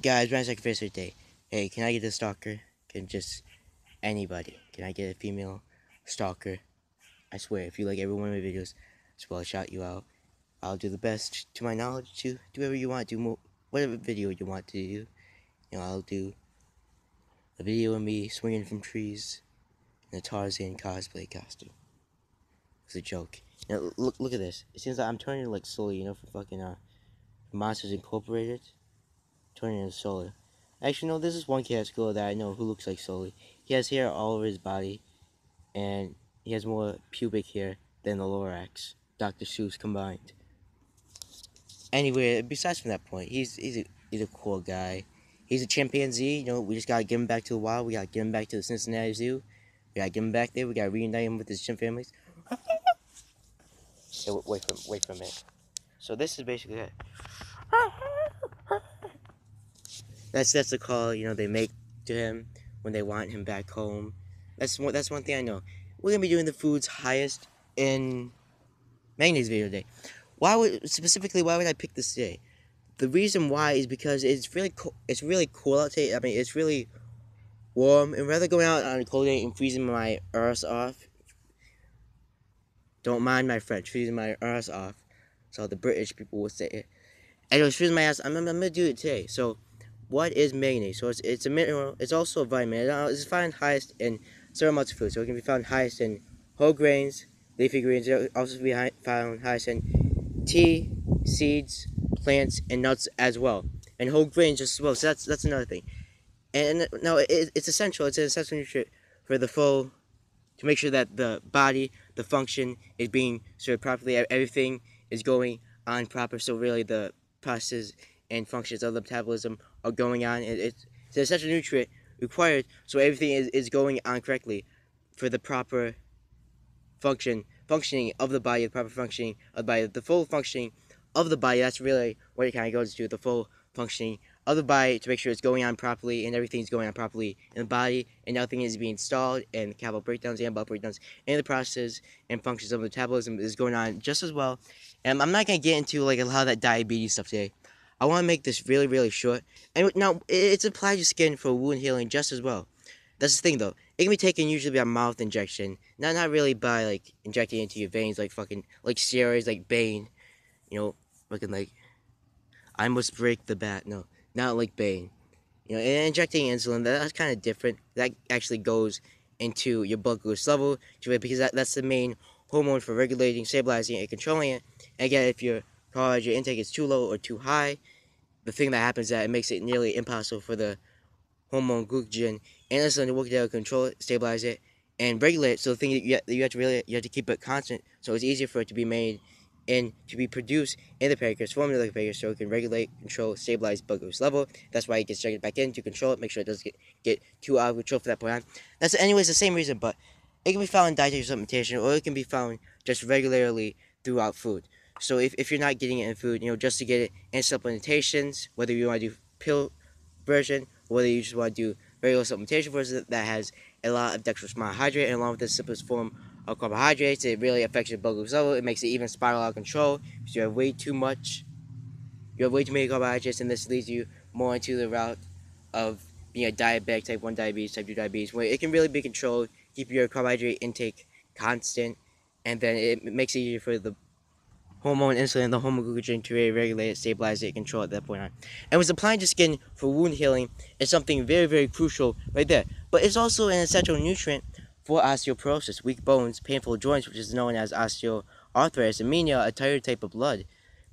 Guys, my sacrifice today. Hey, can I get a stalker? Can just anybody? Can I get a female stalker? I swear, if you like every one of my videos, so I'll shout you out. I'll do the best to my knowledge to do whatever you want. Do whatever video you want to do. I'll do a video of me swinging from trees in a Tarzan cosplay costume. It's a joke. Look at this. It seems like I'm turning like Sully, from fucking Monsters Incorporated. Turning into Sully. Actually, no, this is one cat school that I know who looks like Sully. He has hair all over his body, and he has more pubic hair than the Lorax, Dr. Seuss combined. Anyway, besides from that point, he's a cool guy. He's a chimpanzee. We just gotta get him back to the wild. We gotta get him back to the Cincinnati Zoo. We gotta get him back there. We gotta reunite him with his chimp families. Hey, wait for a minute. So this is basically it. That's the call they make to him when they want him back home. That's one thing I know. We're gonna be doing the food's highest in Manganese video today. Why would I pick this today? The reason why is because it's really cool out today. I mean, it's really warm, and rather going out on a cold day and freezing my arse off. Don't mind my French, freezing my arse off. So the British people will say it. Anyways, freezing my ass. I'm gonna do it today. So, what is manganese? So it's a mineral. It's also a vitamin. It's found highest in several amounts of food. So it can be found highest in whole grains, leafy greens. It can also be found highest in tea, seeds, plants, and nuts as well, and whole grains as well. So that's another thing. And no, it's essential. It's an essential nutrient for the full, to make sure that the body, the function is being served properly. Everything is going on proper. So really, the process and functions of the metabolism are going on. It's an essential nutrient required, so everything is going on correctly for the proper functioning of the body, the proper functioning of the body, the full functioning of the body. That's really what it kind of goes to, the full functioning of the body, to make sure it's going on properly and everything's going on properly in the body, and nothing is being stalled, and the catabolic breakdowns, anabolic breakdowns, and the process and functions of metabolism is going on just as well. And I'm not going to get into like a lot of that diabetes stuff today. I want to make this really, really short. And now, it's applied to skin for wound healing just as well. That's the thing, though. It can be taken usually by mouth injection, not really by like injecting into your veins like steroids, like Bane. Looking like I must break the bat. No, not like Bane. And injecting insulin, that's kind of different. That actually goes into your blood glucose level, because that's the main hormone for regulating, stabilizing, and controlling it. And again, if your carbohydrate intake is too low or too high, the thing that happens is that it makes it nearly impossible for the hormone glucagon and insulin to work together, control it, stabilize it, and regulate it. So the thing you have to keep it constant, so it's easier for it to be made and to be produced in the pancreas, formed in the pancreas, so it can regulate, control, stabilize blood glucose level. That's why it gets injected back in to control it, make sure it doesn't get too out of control from that point on. That's anyways the same reason, but it can be found in dietary supplementation, or it can be found just regularly throughout food. So if you're not getting it in food, just to get it in supplementations, whether you want to do pill version, or whether you just want to do regular supplementation version that has a lot of dextrose monohydrate, and along with the simplest form of carbohydrates, it really affects your blood glucose level. It makes it even spiral out of control because you have way too many carbohydrates, and this leads you more into the route of being a diabetic, type 1 diabetes, type 2 diabetes, where it can really be controlled, keep your carbohydrate intake constant, and then it makes it easier for the hormone insulin, the hormone glucagon, to really regulate it, stabilize it, control it at that point on. And with applying to skin for wound healing is something very, very crucial right there. But it's also an essential nutrient for osteoporosis, weak bones, painful joints, which is known as osteoarthritis, anemia, a tired type of blood,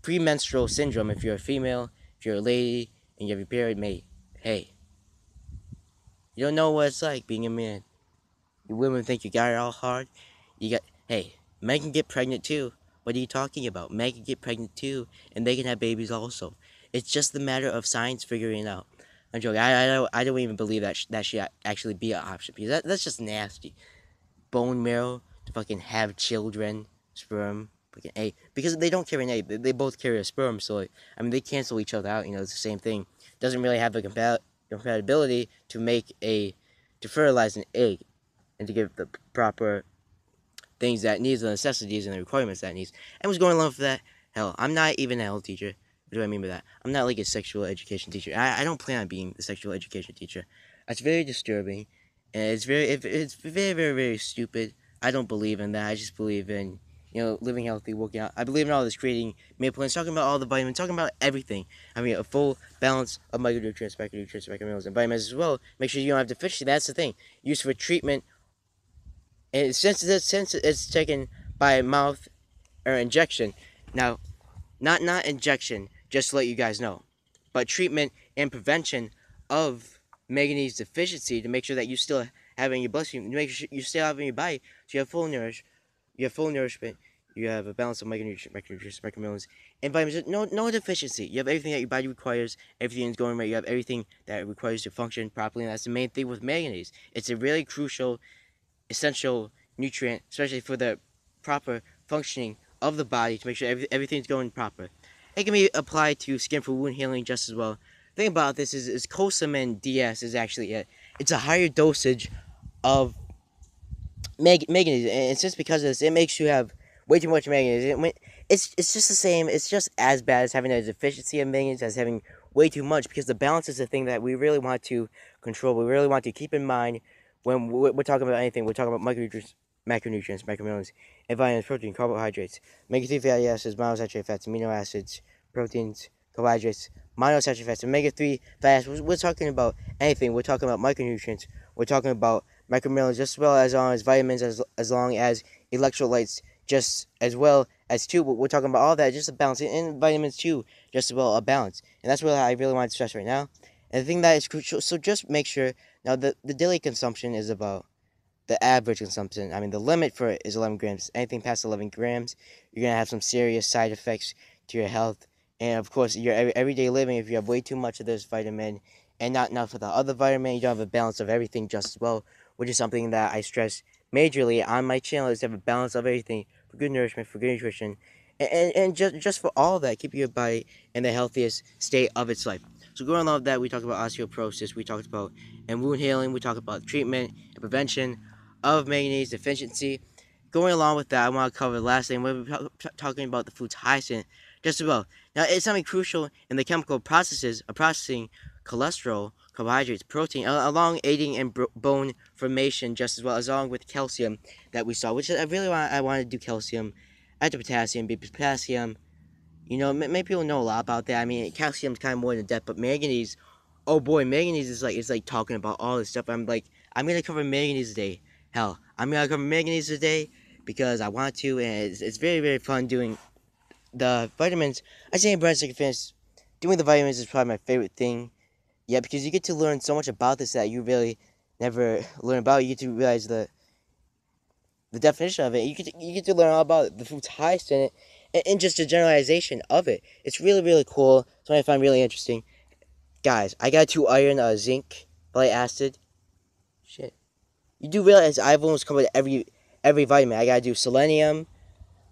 premenstrual syndrome if you're a female, if you're a lady, and you have your period, mate. Hey, you don't know what it's like being a man. You women think you got it all hard. Hey, men can get pregnant too. What are you talking about? Men can get pregnant too, and they can have babies also. It's just the matter of science figuring it out. I'm joking. I don't even believe that should actually be an option, because that's just nasty. Bone marrow to fucking have children, sperm, fucking egg, because they don't carry an egg. They both carry a sperm, so they cancel each other out. It's the same thing. Doesn't really have the compatibility to fertilize an egg and to give the proper things that it needs, the necessities and the requirements that it needs. And was going along with that. Hell, I'm not even a health teacher. What do I mean by that? I'm not like a sexual education teacher. I don't plan on being a sexual education teacher. That's very disturbing, and it's very very very stupid. I don't believe in that. I just believe in living healthy, working out. I believe in all this creating meal plans, talking about all the vitamins, talking about everything. I mean, a full balance of micronutrients, microminerals, and vitamins as well. Make sure you don't have deficiency. That's the thing. Used for treatment, and since it's taken by mouth or injection. Now, not injection, just to let you guys know, but treatment and prevention of manganese deficiency to make sure that you still have it in your bloodstream, to make sure you still have it in your body, so you have full nourishment, you have a balance of micronutrients, microminerals, and vitamins. No deficiency. You have everything that your body requires. Everything is going right. You have everything that it requires to function properly, and that's the main thing with manganese. It's a really crucial, essential nutrient, especially for the proper functioning of the body to make sure everything's going proper. It can be applied to skin for wound healing just as well. The thing about this is Cosamin DS is actually it. It's a higher dosage of manganese, and it's just because of this, it makes you have way too much manganese. It's just the same. It's just as bad as having a deficiency of manganese as having way too much, because the balance is the thing that we really want to control. We really want to keep in mind when we're talking about anything. We're talking about macronutrients, microminerals, and vitamins, protein, carbohydrates, omega-3 fatty acids, monounsaturated fats, amino acids, proteins, carbohydrates, monounsaturated fats, omega-3 fatty acids. We're talking about anything. We're talking about micronutrients. We're talking about microminerals just as well as vitamins, as long as electrolytes, just as well as too. We're talking about all that, just a balance, and vitamins too, just as well a balance. And that's what I really want to stress right now. And the thing that is crucial, so just make sure, now the daily consumption is about the average consumption. I mean, the limit for it is 11 grams. Anything past 11 grams, you're going to have some serious side effects to your health. And of course, your everyday living, if you have way too much of this vitamin and not enough of the other vitamin, you don't have a balance of everything just as well, which is something that I stress majorly on my channel, is to have a balance of everything for good nourishment, for good nutrition, and just for all of that, keep your body in the healthiest state of its life. So going along with that, we talked about osteoporosis, we talked about and wound healing, we talked about treatment and prevention of manganese deficiency. Going along with that, I want to cover the last thing. We're talking about the food's hyacinth just as well. Now, it's something crucial in the chemical processes of processing cholesterol, carbohydrates, protein, along aiding in bone formation, just as well as along with calcium that we saw. Which I want to do calcium after potassium, because potassium, many people know a lot about that. I mean, calcium's kind of more in depth, but manganese, oh boy, manganese is like talking about all this stuff. I'm gonna cover manganese today. Hell, I'm gonna cover manganese today because I want to, and it's very very fun doing the vitamins. I say in Brand Second Finish, doing the vitamins is probably my favorite thing. Yeah, because you get to learn so much about this that you really never learn about. You get to realize the definition of it. You get to learn all about the food's highest in it, and just a generalization of it. It's really really cool. Something I find really interesting. Guys, I got 2 iron, zinc, folate acid. Shit. You do realize I've almost covered every vitamin. I gotta do selenium.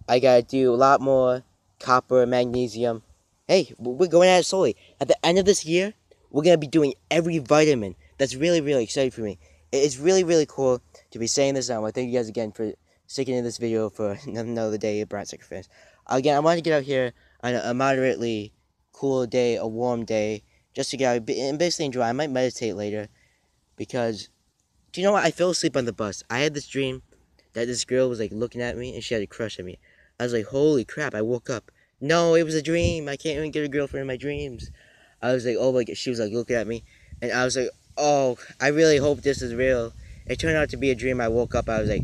I gotta do a lot more copper, magnesium. Hey, we're going at it slowly. At the end of this year, we're gonna be doing every vitamin. That's really, really exciting for me. It's really, really cool to be saying this now. I thank you guys again for sticking in this video for another day of Bright Sacrifice. Again, I want to get out here on a moderately cool day, a warm day, just to get out and basically enjoy. I might meditate later because, do you know what? I fell asleep on the bus. I had this dream that this girl was like looking at me and she had a crush on me. I was like, holy crap, I woke up. No, it was a dream. I can't even get a girlfriend in my dreams. I was like, oh my god, she was like looking at me. And I was like, oh, I really hope this is real. It turned out to be a dream. I woke up, I was like,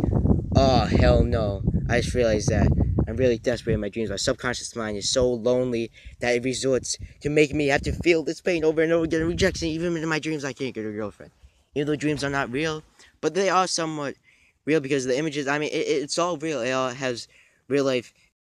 oh, hell no. I just realized that I'm really desperate in my dreams. My subconscious mind is so lonely that it resorts to making me have to feel this pain over and over again. Rejection, even in my dreams, I can't get a girlfriend. Even though dreams are not real, but they are somewhat real because of the images. I mean, it's all real. It all has real life